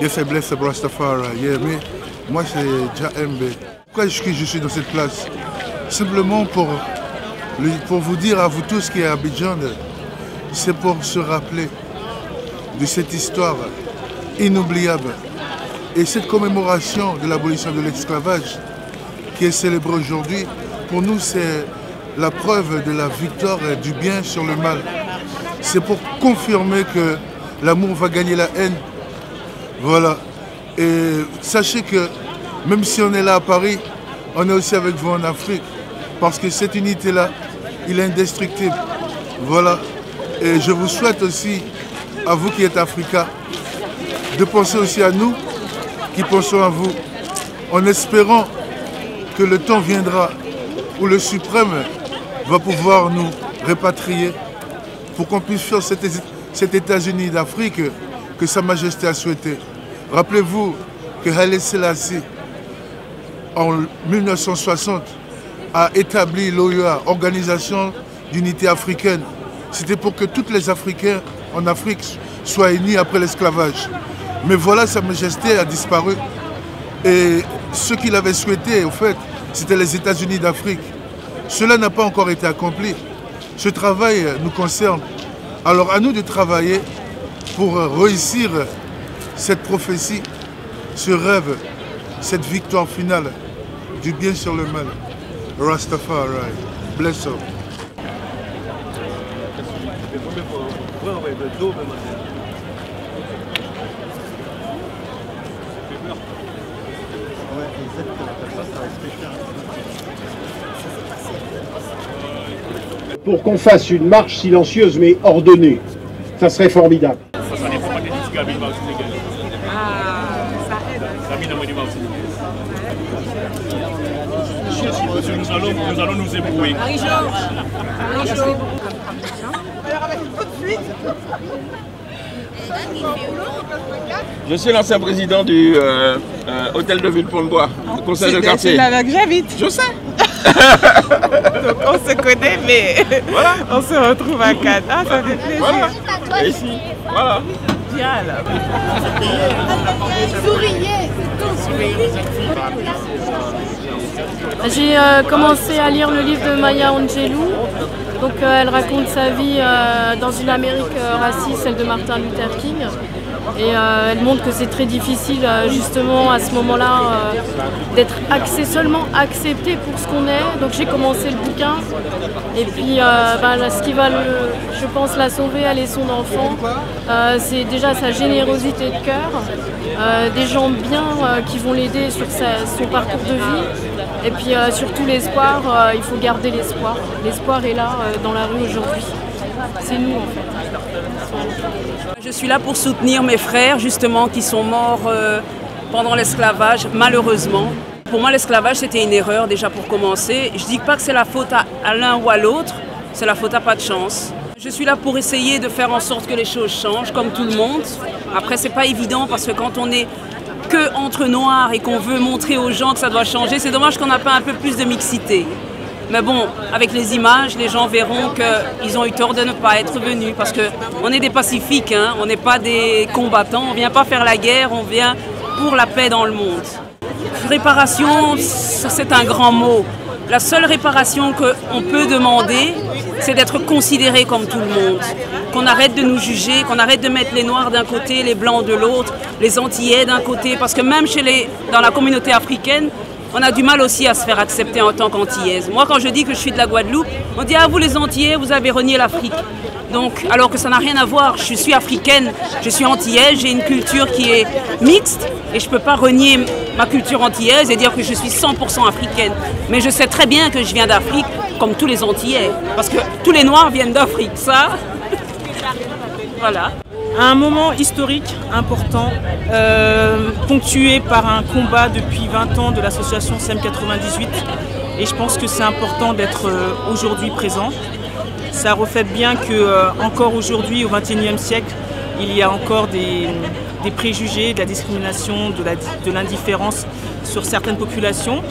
Yes, I bless the Rastafari. Yeah, mais moi c'est Djembe. Pourquoi je suis dans cette place? Simplement pour vous dire à vous tous qui est à Abidjan, c'est pour se rappeler de cette histoire inoubliable. Et cette commémoration de l'abolition de l'esclavage qui est célébrée aujourd'hui, pour nous c'est la preuve de la victoire du bien sur le mal. C'est pour confirmer que l'amour va gagner la haine. Voilà. Et sachez que même si on est là à Paris, on est aussi avec vous en Afrique. Parce que cette unité-là, il est indestructible. Voilà. Et je vous souhaite aussi, à vous qui êtes africains, de penser aussi à nous qui pensons à vous, en espérant que le temps viendra où le suprême va pouvoir nous répatrier pour qu'on puisse faire cet États-Unis d'Afrique que Sa Majesté a souhaité. Rappelez-vous que Haile Selassie, en 1960, a établi l'OUA, Organisation d'unité africaine. C'était pour que tous les Africains en Afrique soient unis après l'esclavage. Mais voilà, Sa Majesté a disparu. Et ce qu'il avait souhaité, au fait, c'était les États-Unis d'Afrique. Cela n'a pas encore été accompli. Ce travail nous concerne. Alors à nous de travailler pour réussir cette prophétie, ce rêve, cette victoire finale du bien sur le mal. Rastafari, bless up. Pour qu'on fasse une marche silencieuse mais ordonnée. Ça serait formidable. Nous allons nous ébrouer. Je suis l'ancien président du hôtel de Ville-Pont-de-Bois, le conseil de quartier. C'est là que j'habite. Je sais. Donc on se connaît, mais voilà. On se retrouve à Cannes. Ah, ça fait plaisir. Voilà. Et ici, voilà. Bien là. Souriez. J'ai commencé à lire le livre de Maya Angelou. Donc elle raconte sa vie dans une Amérique raciste, celle de Martin Luther King. Et elle montre que c'est très difficile justement à ce moment-là d'être seulement accepté pour ce qu'on est. Donc j'ai commencé le bouquin et puis ce qui va, je pense, la sauver, elle et son enfant, c'est déjà sa générosité de cœur, des gens bien qui vont l'aider sur son parcours de vie et puis surtout l'espoir, il faut garder l'espoir. L'espoir est là dans la rue aujourd'hui. C'est nous en fait. Je suis là pour soutenir mes frères justement qui sont morts pendant l'esclavage, malheureusement. Pour moi l'esclavage c'était une erreur déjà pour commencer. Je ne dis pas que c'est la faute à l'un ou à l'autre, c'est la faute à pas de chance. Je suis là pour essayer de faire en sorte que les choses changent comme tout le monde. Après c'est pas évident parce que quand on est que entre noirs et qu'on veut montrer aux gens que ça doit changer, c'est dommage qu'on n'a pas un peu plus de mixité. Mais bon, avec les images, les gens verront qu'ils ont eu tort de ne pas être venus parce qu'on est des pacifiques, hein, on n'est pas des combattants, on ne vient pas faire la guerre, on vient pour la paix dans le monde. Réparation, c'est un grand mot. La seule réparation qu'on peut demander, c'est d'être considéré comme tout le monde. Qu'on arrête de nous juger, qu'on arrête de mettre les Noirs d'un côté, les Blancs de l'autre, les Antillais d'un côté, parce que même dans la communauté africaine, on a du mal aussi à se faire accepter en tant qu'antillaise. Moi, quand je dis que je suis de la Guadeloupe, on dit « Ah, vous les Antillais, vous avez renié l'Afrique ». Donc, alors que ça n'a rien à voir. Je suis africaine, je suis antillaise, j'ai une culture qui est mixte et je ne peux pas renier ma culture antillaise et dire que je suis 100% africaine. Mais je sais très bien que je viens d'Afrique, comme tous les Antillais. Parce que tous les Noirs viennent d'Afrique, ça. Voilà. Un moment historique important, ponctué par un combat depuis 20 ans de l'association SEM 98. Et je pense que c'est important d'être aujourd'hui présent. Ça reflète bien qu'encore aujourd'hui, au XXIe siècle, il y a encore des préjugés, de la discrimination, de l'indifférence sur certaines populations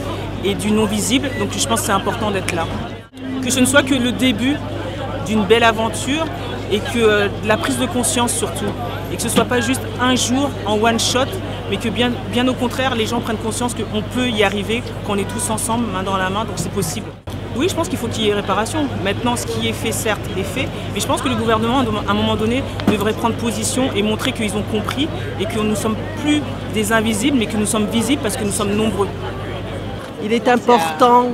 et du non-visible. Donc je pense que c'est important d'être là. Que ce ne soit que le début d'une belle aventure et que la prise de conscience surtout, et que ce ne soit pas juste un jour en one shot, mais que bien au contraire, les gens prennent conscience qu'on peut y arriver, qu'on est tous ensemble, main dans la main, donc c'est possible. Oui, je pense qu'il faut qu'il y ait réparation. Maintenant, ce qui est fait, certes, est fait, mais je pense que le gouvernement, à un moment donné, devrait prendre position et montrer qu'ils ont compris et que nous ne sommes plus des invisibles, mais que nous sommes visibles parce que nous sommes nombreux. Il est important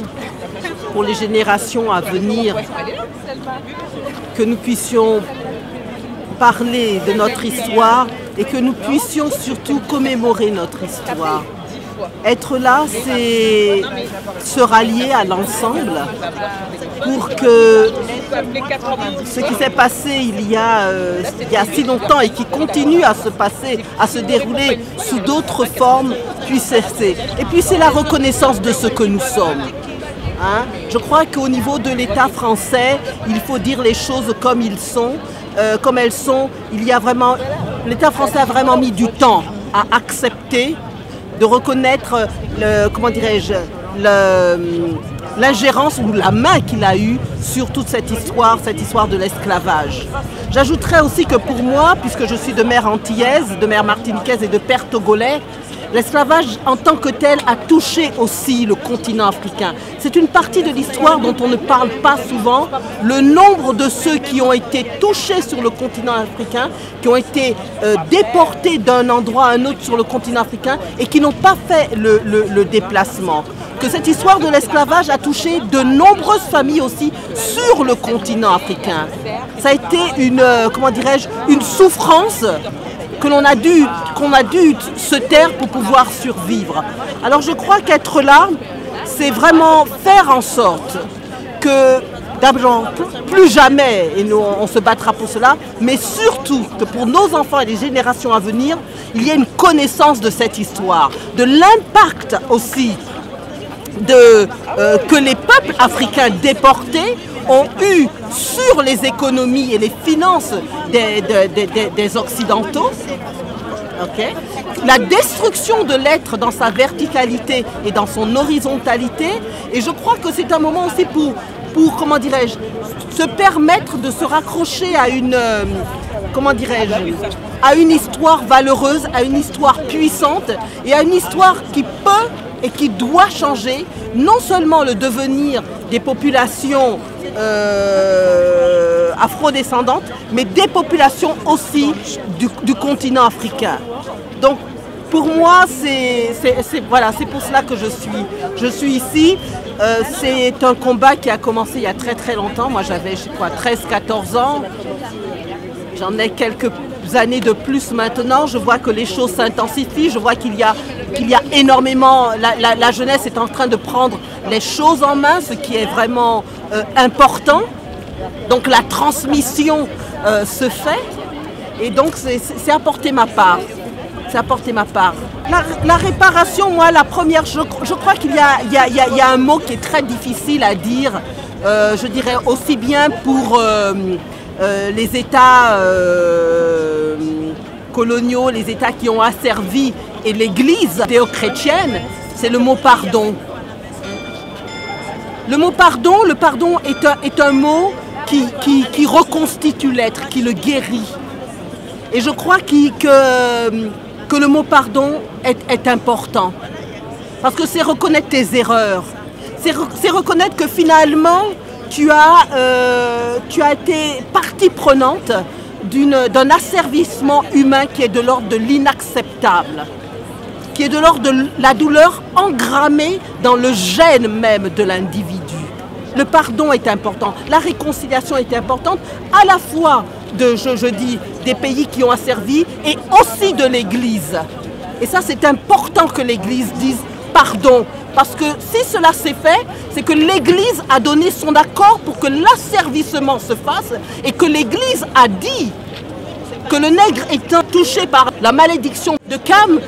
pour les générations à venir que nous puissions parler de notre histoire et que nous puissions surtout commémorer notre histoire. Être là, c'est se rallier à l'ensemble pour que ce qui s'est passé il y a si longtemps et qui continue à se passer, à se dérouler sous d'autres formes, puisse cesser. Et puis c'est la reconnaissance de ce que nous sommes. Hein? Je crois qu'au niveau de l'État français, il faut dire les choses comme elles sont. L'État français a vraiment mis du temps à accepter de reconnaître l'ingérence ou la main qu'il a eue sur toute cette histoire de l'esclavage. J'ajouterais aussi que pour moi, puisque je suis de mère antillaise, de mère martiniquaise et de père togolais, l'esclavage en tant que tel a touché aussi le continent africain. C'est une partie de l'histoire dont on ne parle pas souvent. Le nombre de ceux qui ont été touchés sur le continent africain, qui ont été déportés d'un endroit à un autre sur le continent africain et qui n'ont pas fait le déplacement. Que cette histoire de l'esclavage a touché de nombreuses familles aussi sur le continent africain. Ça a été une souffrance qu'on a dû se taire pour pouvoir survivre. Alors je crois qu'être là, c'est vraiment faire en sorte que, d'abord, plus jamais, et nous on se battra pour cela, mais surtout que pour nos enfants et les générations à venir, il y ait une connaissance de cette histoire, de l'impact aussi que les peuples africains déportés ont eu sur les économies et les finances des Occidentaux. Okay. La destruction de l'être dans sa verticalité et dans son horizontalité. Et je crois que c'est un moment aussi pour se permettre de se raccrocher à à une histoire valeureuse, à une histoire puissante et à une histoire qui peut et qui doit changer non seulement le devenir des populations afrodescendantes, mais des populations aussi du continent africain. Donc pour moi, c'est pour cela que je suis ici. C'est un combat qui a commencé il y a très très longtemps. Moi j'avais 13-14 ans. J'en ai quelques années de plus maintenant. Je vois que les choses s'intensifient. Je vois qu'il y a énormément... La jeunesse est en train de prendre les choses en main, ce qui est vraiment important. Donc la transmission se fait. Et donc c'est apporter ma part. C'est apporter ma part. La réparation, moi, la première, je crois qu'il y a un mot qui est très difficile à dire. Je dirais aussi bien pour les États coloniaux, les États qui ont asservi et l'Église judéo-chrétienne, c'est le mot pardon. Le mot pardon, est un mot qui reconstitue l'être, qui le guérit. Et je crois que le mot pardon est important. Parce que c'est reconnaître tes erreurs. C'est reconnaître que finalement, tu as été partie prenante d'un asservissement humain qui est de l'ordre de l'inacceptable, qui est de l'ordre de la douleur engrammée dans le gène même de l'individu. Le pardon est important, la réconciliation est importante, à la fois je dis, des pays qui ont asservi et aussi de l'Église. Et ça, c'est important que l'Église dise pardon. Parce que si cela s'est fait, c'est que l'Église a donné son accord pour que l'asservissement se fasse et que l'Église a dit que le nègre étant touché par la malédiction de Cam,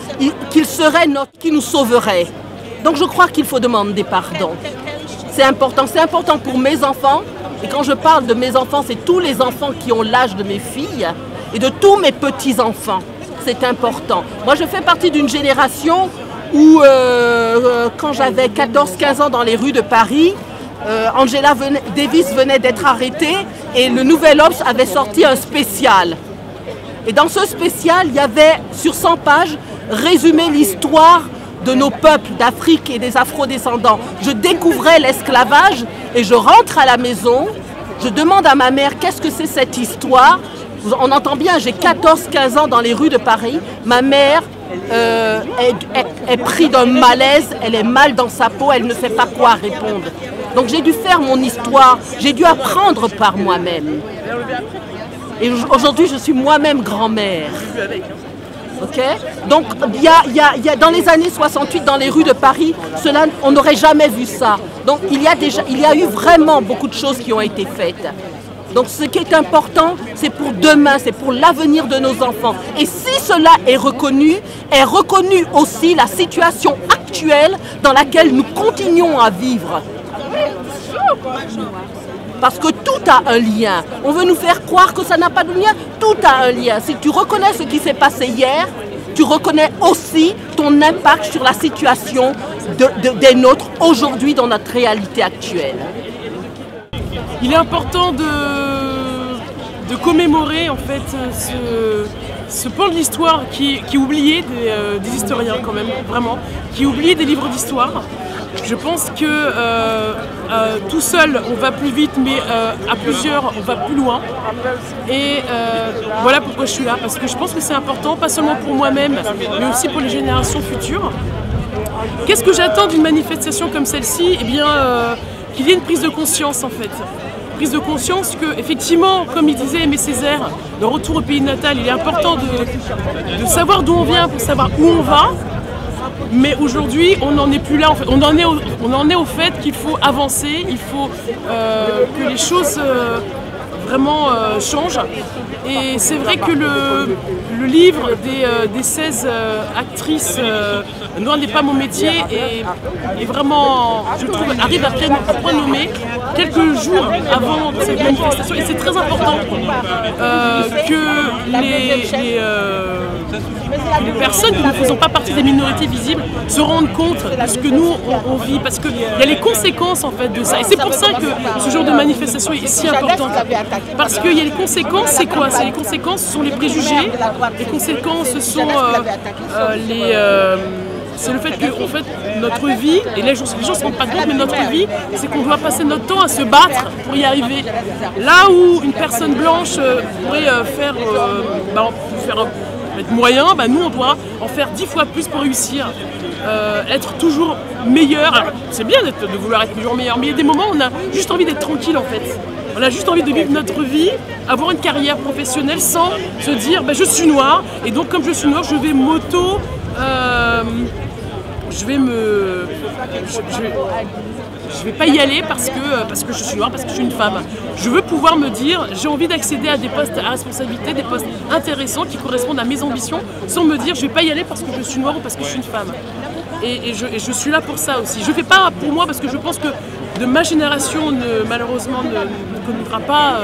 qu'il serait qui nous sauverait. Donc je crois qu'il faut demander pardon. C'est important pour mes enfants. Et quand je parle de mes enfants, c'est tous les enfants qui ont l'âge de mes filles et de tous mes petits-enfants. C'est important. Moi, je fais partie d'une génération où, quand j'avais 14-15 ans dans les rues de Paris, Angela Davis venait d'être arrêtée Et le Nouvel Obs avait sorti un spécial. Et dans ce spécial, il y avait sur 100 pages résumé l'histoire de nos peuples d'Afrique et des afro-descendants. Je découvrais l'esclavage et je rentre à la maison, je demande à ma mère qu'est-ce que c'est cette histoire. On entend bien, j'ai 14-15 ans dans les rues de Paris. Ma mère est prise d'un malaise, elle est mal dans sa peau, elle ne sait pas quoi répondre. Donc j'ai dû faire mon histoire, j'ai dû apprendre par moi-même. Et aujourd'hui, je suis moi-même grand-mère. Okay. Donc il y a dans les années 68, dans les rues de Paris, cela, on n'aurait jamais vu ça. Donc il y a eu vraiment beaucoup de choses qui ont été faites. Donc ce qui est important, c'est pour demain, c'est pour l'avenir de nos enfants. Et si cela est reconnue aussi la situation actuelle dans laquelle nous continuons à vivre. Parce que tout a un lien. On veut nous faire croire que ça n'a pas de lien. Tout a un lien. Si tu reconnais ce qui s'est passé hier, tu reconnais aussi ton impact sur la situation des nôtres aujourd'hui dans notre réalité actuelle. Il est important de commémorer en fait ce pan de l'histoire qui est oublié des historiens quand même, vraiment, qui est oublié des livres d'histoire. Je pense que tout seul on va plus vite, mais à plusieurs on va plus loin. Et voilà pourquoi je suis là, parce que je pense que c'est important, pas seulement pour moi-même, mais aussi pour les générations futures. Qu'est-ce que j'attends d'une manifestation comme celle-ci? Eh bien, qu'il y ait une prise de conscience en fait. Prise de conscience que, effectivement, comme il disait Aimé Césaire, le retour au pays natal, il est important de savoir d'où on vient pour savoir où on va. Mais aujourd'hui, on n'en est plus là. En fait. On en est au fait qu'il faut avancer, il faut que les choses vraiment changent. Et c'est vrai que le livre des 16 actrices Noir n'est pas mon métier est vraiment, je trouve, arrive à point nommé quelques jours avant cette manifestation. Et c'est très important que les personnes qui ne faisons pas partie des minorités visibles se rendent compte de ce que nous on vit, parce qu'il y a les conséquences en fait de ça. Et c'est pour ça que ce genre de manifestation est si importante. Parce qu'il y a les conséquences, c'est quoi? Les conséquences sont les préjugés, les conséquences sont c'est le fait que en fait, notre vie, et les gens ne se rendent pas compte, mais notre vie, c'est qu'on doit passer notre temps à se battre pour y arriver. Là où une personne blanche pourrait être moyen, nous on doit en faire 10 fois plus pour réussir, être toujours meilleur. C'est bien de vouloir être toujours meilleur, mais il y a des moments où on a juste envie d'être tranquille en fait. On a juste envie de vivre notre vie, avoir une carrière professionnelle sans se dire je suis noir, et donc comme je suis noir, je vais je vais pas y aller parce que je suis noire, parce que je suis une femme. Je veux pouvoir me dire, j'ai envie d'accéder à des postes à responsabilité, des postes intéressants qui correspondent à mes ambitions, sans me dire je vais pas y aller parce que je suis noire ou parce que je suis une femme. Et je suis là pour ça aussi. Je fais pas pour moi parce que je pense que de ma génération malheureusement ne connaîtra pas.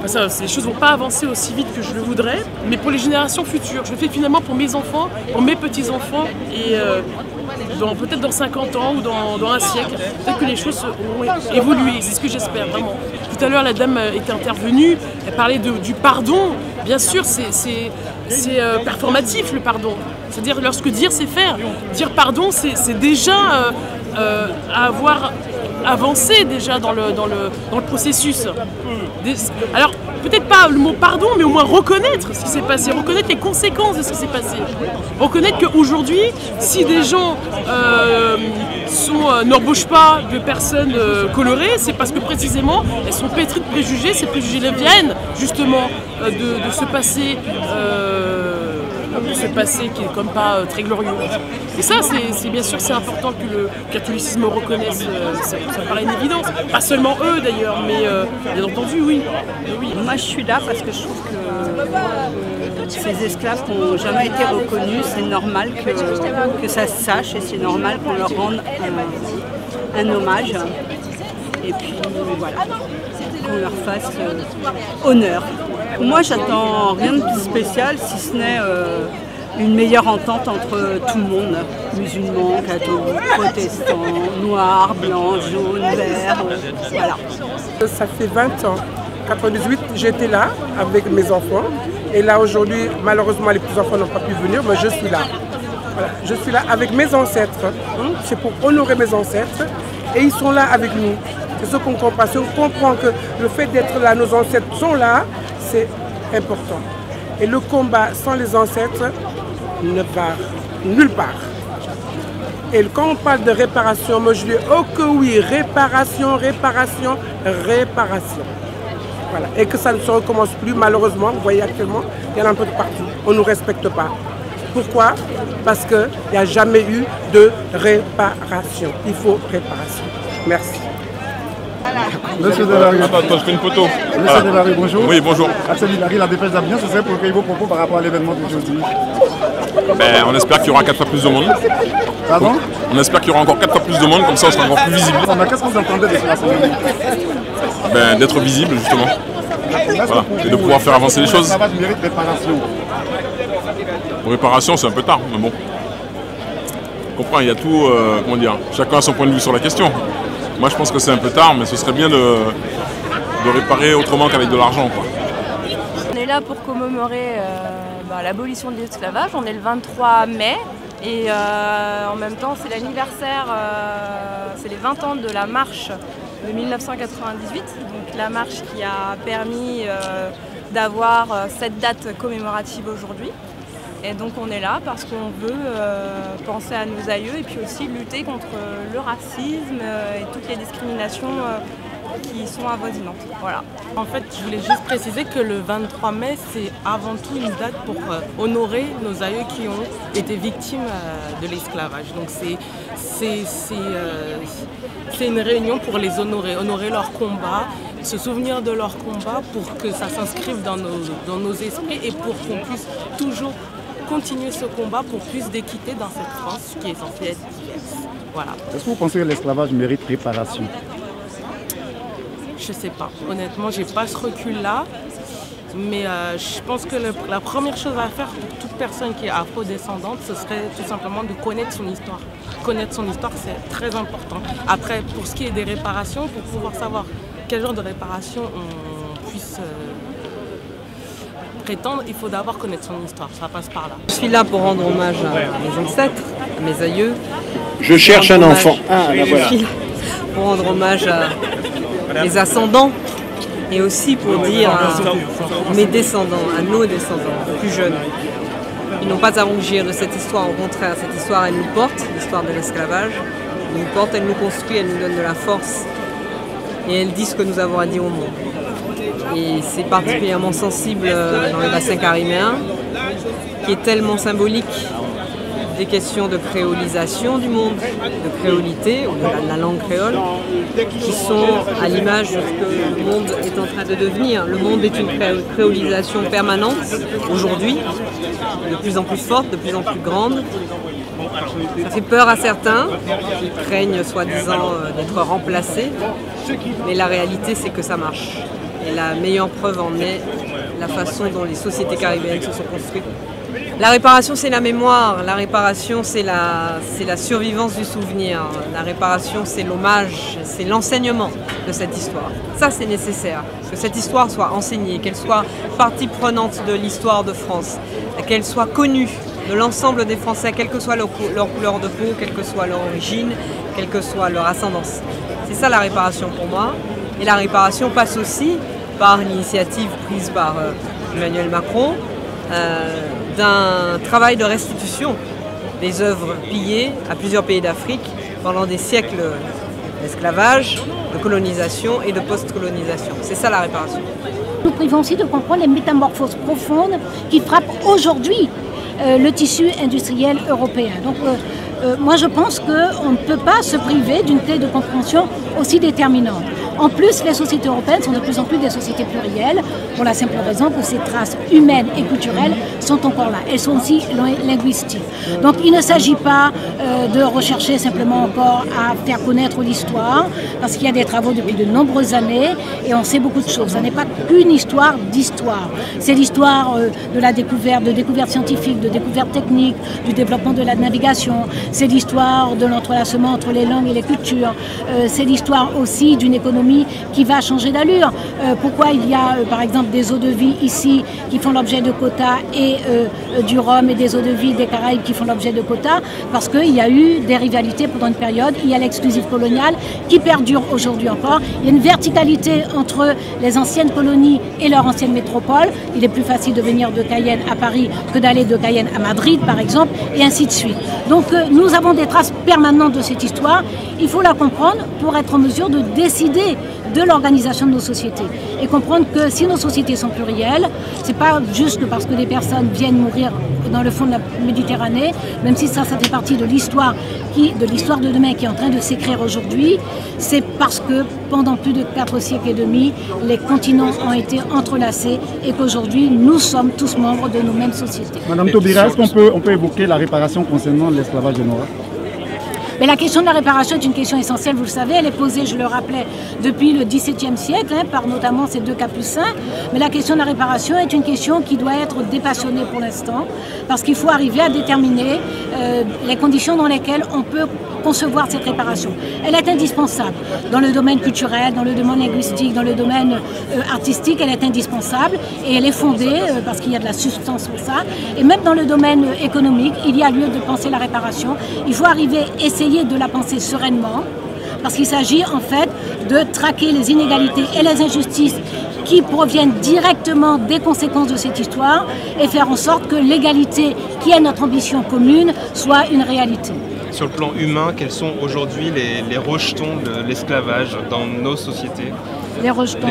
Les choses ne vont pas avancer aussi vite que je le voudrais, mais pour les générations futures. Je le fais finalement pour mes enfants, pour mes petits-enfants, et peut-être dans 50 ans ou dans un siècle, peut-être que les choses auront évolué. C'est ce que j'espère vraiment. Tout à l'heure, la dame est intervenue, elle parlait du pardon. Bien sûr, c'est performatif le pardon. C'est-à-dire lorsque dire c'est faire. Dire pardon, c'est déjà avoir avancé déjà dans le processus. Alors, peut-être pas le mot pardon, mais au moins reconnaître ce qui s'est passé, reconnaître les conséquences de ce qui s'est passé. Reconnaître qu'aujourd'hui, si des gens n'embauchent pas de personnes colorées, c'est parce que précisément, elles sont pétries de préjugés. Ces préjugés viennent justement de ce passé qui est comme pas très glorieux. Et ça, c'est bien sûr, c'est important que le catholicisme reconnaisse, ça paraît une évidence. Pas seulement eux d'ailleurs, mais bien entendu, oui. Moi, je suis là parce que je trouve que ces esclaves qui n'ont jamais été reconnus, c'est normal que ça se sache, et c'est normal qu'on leur rende un hommage. Et puis, voilà, qu'on leur fasse honneur. Moi, j'attends rien de spécial, si ce n'est une meilleure entente entre tout le monde, musulmans, catholiques, protestants, noirs, blancs, jaunes, verts, voilà. Ça fait 20 ans 98, j'étais là avec mes enfants. Et là aujourd'hui, malheureusement, les petits-enfants n'ont pas pu venir, mais je suis là. Voilà, je suis là avec mes ancêtres. C'est pour honorer mes ancêtres. Et ils sont là avec nous. C'est ce qu'on comprend. Si on comprend que le fait d'être là, nos ancêtres sont là, c'est important. Et le combat sans les ancêtres ne va nulle part. Et quand on parle de réparation, moi je dis oh que oui, réparation, réparation, réparation. Voilà. Et que ça ne se recommence plus, malheureusement, vous voyez actuellement, il y en a un peu de partout. On ne nous respecte pas. Pourquoi? Parce qu'il n'y a jamais eu de réparation. Il faut réparation. Merci. Monsieur Delary. Attends, je fais une photo. Monsieur Delary, bonjour. Oui, bonjour. Axel Hilary, la dépêche d'Abidjan, ce serait pour recueillir vos propos par rapport à l'événement d'aujourd'hui. Ben, on espère qu'il y aura 4 fois plus de monde. Pardon? On espère qu'il y aura encore 4 fois plus de monde, comme ça on sera encore plus visible. Qu'est-ce que vous entendez de ce rassemblement? Ben, d'être visible, justement. Voilà. Et de pouvoir faire avancer les choses. Le esclavage mérite réparation. Pour réparation, c'est un peu tard, mais bon. On comprend, il y a tout, comment dire, chacun a son point de vue sur la question. Moi, je pense que c'est un peu tard, mais ce serait bien de réparer autrement qu'avec de l'argent, quoi. On est là pour commémorer l'abolition de l'esclavage. On est le 23 mai et en même temps, c'est l'anniversaire, c'est les 20 ans de la marche de 1998. Donc la marche qui a permis d'avoir cette date commémorative aujourd'hui. Et donc on est là parce qu'on veut penser à nos aïeux et puis aussi lutter contre le racisme et toutes les discriminations qui sont avoisinantes. Voilà. En fait, je voulais juste préciser que le 23 mai, c'est avant tout une date pour honorer nos aïeux qui ont été victimes de l'esclavage. Donc c'est une réunion pour les honorer leur combat, se souvenir de leur combat pour que ça s'inscrive dans nos esprits et pour qu'on puisse toujours continuer ce combat pour plus d'équité dans cette France qui est censée être diverse. Voilà. Est-ce que vous pensez que l'esclavage mérite réparation? Je sais pas. Honnêtement, j'ai pas ce recul-là. Mais je pense que la première chose à faire pour toute personne qui est afro-descendante, ce serait tout simplement de connaître son histoire. Connaître son histoire, c'est très important. Après, pour ce qui est des réparations, pour pouvoir savoir quel genre de réparation on puisse prétendre, il faut d'abord connaître son histoire. Ça passe par là. Je suis là pour rendre hommage à mes ancêtres, à mes aïeux. Je cherche un enfant. Je suis là pour rendre hommage à mes ascendants. Et aussi pour dire à mes descendants, à nos descendants plus jeunes, ils n'ont pas à rougir de cette histoire. Au contraire, cette histoire, elle nous porte, l'histoire de l'esclavage. Elle nous porte, elle nous construit, elle nous donne de la force. Et elle dit ce que nous avons à dire au monde. Et c'est particulièrement sensible dans le bassin caribéen, qui est tellement symbolique des questions de créolisation du monde, de créolité, ou de la langue créole, qui sont à l'image de ce que le monde est en train de devenir. Le monde est une créolisation permanente, aujourd'hui, de plus en plus forte, de plus en plus grande. Ça fait peur à certains, qui craignent soi-disant d'être remplacés, mais la réalité c'est que ça marche. Et la meilleure preuve en est la façon dont les sociétés caribéennes se sont construites. La réparation, c'est la mémoire. La réparation, c'est la survivance du souvenir. La réparation, c'est l'hommage, c'est l'enseignement de cette histoire. Ça, c'est nécessaire, que cette histoire soit enseignée, qu'elle soit partie prenante de l'histoire de France, qu'elle soit connue de l'ensemble des Français, quelle que soit leur couleur de peau, quelle que soit leur origine, quelle que soit leur ascendance. C'est ça la réparation pour moi. Et la réparation passe aussi par l'initiative prise par Emmanuel Macron, d'un travail de restitution des œuvres pillées à plusieurs pays d'Afrique pendant des siècles d'esclavage, de colonisation et de post-colonisation. C'est ça la réparation. Nous privons aussi de comprendre les métamorphoses profondes qui frappent aujourd'hui le tissu industriel européen. Donc moi je pense qu'on ne peut pas se priver d'une clé de compréhension aussi déterminante. En plus, les sociétés européennes sont de plus en plus des sociétés plurielles, pour la simple raison que ces traces humaines et culturelles sont encore là. Elles sont aussi linguistiques. Donc il ne s'agit pas de rechercher simplement encore à faire connaître l'histoire, parce qu'il y a des travaux depuis de nombreuses années et on sait beaucoup de choses. Ce n'est pas qu'une histoire d'histoire. C'est l'histoire de la découverte, de découvertes scientifiques, de découvertes techniques, du développement de la navigation. C'est l'histoire de l'entrelacement entre les langues et les cultures. C'est l'histoire aussi d'une économie économie qui va changer d'allure. Pourquoi il y a par exemple des eaux de vie ici qui font l'objet de quotas et du rhum et des eaux de vie des Caraïbes qui font l'objet de quotas? Parce qu'il y a eu des rivalités pendant une période. Il y a l'exclusif colonial qui perdure aujourd'hui encore. Il y a une verticalité entre les anciennes colonies et leur ancienne métropole. Il est plus facile de venir de Cayenne à Paris que d'aller de Cayenne à Madrid, par exemple, et ainsi de suite. Donc nous avons des traces permanentes de cette histoire. Il faut la comprendre pour être en mesure de décider de l'organisation de nos sociétés et comprendre que si nos sociétés sont plurielles, c'est pas juste parce que des personnes viennent mourir dans le fond de la Méditerranée, même si ça fait partie de l'histoire de demain qui est en train de s'écrire aujourd'hui, c'est parce que pendant plus de 4 siècles et demi, les continents ont été entrelacés et qu'aujourd'hui, nous sommes tous membres de nos mêmes sociétés. Madame Taubira, est-ce qu'on peut évoquer la réparation concernant l'esclavage de Nora? Mais la question de la réparation est une question essentielle, vous le savez, elle est posée, je le rappelais, depuis le XVIIe siècle, par notamment ces 2 capucins. Mais la question de la réparation est une question qui doit être dépassionnée pour l'instant, parce qu'il faut arriver à déterminer les conditions dans lesquelles on peut concevoir cette réparation. Elle est indispensable dans le domaine culturel, dans le domaine linguistique, dans le domaine artistique, elle est indispensable et elle est fondée parce qu'il y a de la substance pour ça. Et même dans le domaine économique, il y a lieu de penser la réparation. Il faut arriver, essayer de la penser sereinement, parce qu'il s'agit en fait de traquer les inégalités et les injustices qui proviennent directement des conséquences de cette histoire et faire en sorte que l'égalité, qui est notre ambition commune, soit une réalité. Sur le plan humain, quels sont aujourd'hui les rejetons de l'esclavage dans nos sociétés? Les rejetons,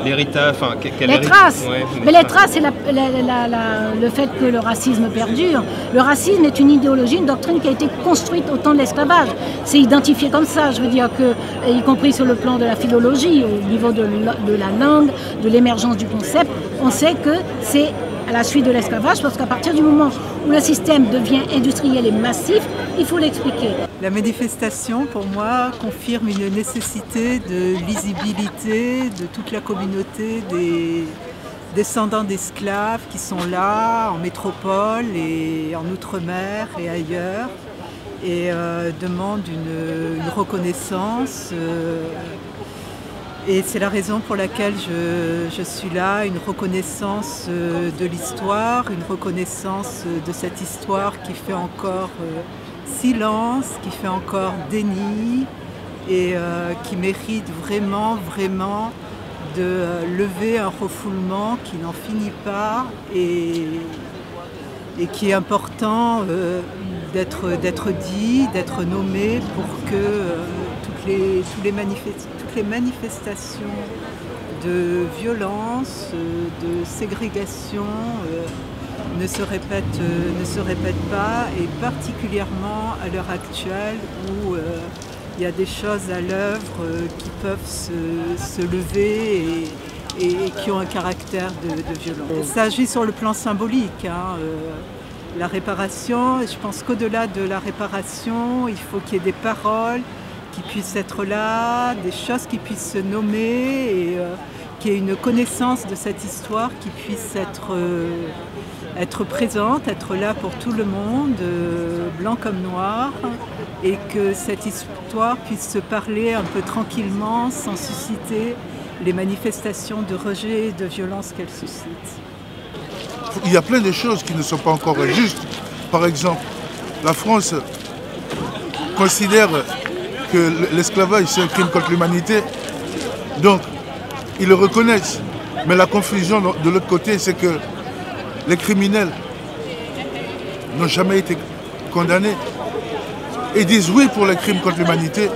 l'héritage, enfin... Les traces. Ouais, mais les traces, c'est le fait que le racisme perdure. Le racisme est une idéologie, une doctrine qui a été construite au temps de l'esclavage. C'est identifié comme ça, je veux dire que, y compris sur le plan de la philologie, au niveau de la langue, de l'émergence du concept, on sait que c'est à la suite de l'esclavage, parce qu'à partir du moment où le système devient industriel et massif, il faut l'expliquer. La manifestation, pour moi, confirme une nécessité de lisibilité de toute la communauté des descendants d'esclaves qui sont là, en métropole et en outre-mer et ailleurs, et demande une reconnaissance. Et c'est la raison pour laquelle je suis là, une reconnaissance de l'histoire, une reconnaissance de cette histoire qui fait encore silence, qui fait encore déni et qui mérite vraiment de lever un refoulement qui n'en finit pas et qui est important d'être dit, d'être nommé pour que toutes les manifestations de violence, de ségrégation ne se répètent pas, et particulièrement à l'heure actuelle où il y a des choses à l'œuvre qui peuvent se lever et qui ont un caractère de violence. Ça agit sur le plan symbolique. La réparation, je pense qu'au-delà de la réparation, il faut qu'il y ait des paroles qui puissent être là, des choses qui puissent se nommer et qu'il y ait une connaissance de cette histoire qui puisse être présente, être là pour tout le monde, blanc comme noir, et que cette histoire puisse se parler un peu tranquillement sans susciter les manifestations de rejet et de violence qu'elle suscite. Il y a plein de choses qui ne sont pas encore justes. Par exemple, la France considère que l'esclavage c'est un crime contre l'humanité, donc ils le reconnaissent. Mais la confusion de l'autre côté, c'est que les criminels n'ont jamais été condamnés. Ils disent oui pour les crimes contre l'humanité,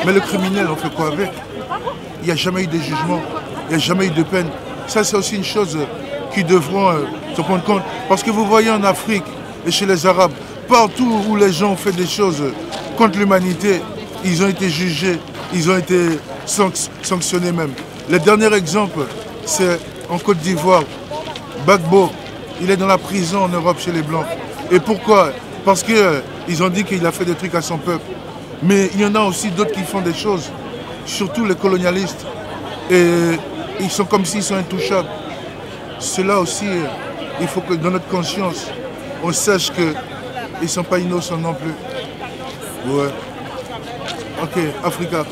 mais le criminel, on fait quoi avec? Il n'y a jamais eu de jugement, il n'y a jamais eu de peine. Ça, c'est aussi une chose qui devront se rendre compte. Parce que vous voyez en Afrique et chez les Arabes, partout où les gens ont fait des choses contre l'humanité, ils ont été jugés, ils ont été sanctionnés même. Le dernier exemple, c'est en Côte d'Ivoire. Gbagbo, il est dans la prison en Europe chez les Blancs. Et pourquoi? Parce qu'ils ont dit qu'il a fait des trucs à son peuple. Mais il y en a aussi d'autres qui font des choses, surtout les colonialistes. Et ils sont comme s'ils sont intouchables. Cela aussi, il faut que dans notre conscience, on sache qu'ils ne sont pas innocents non plus. Ouais. Ok, Africa.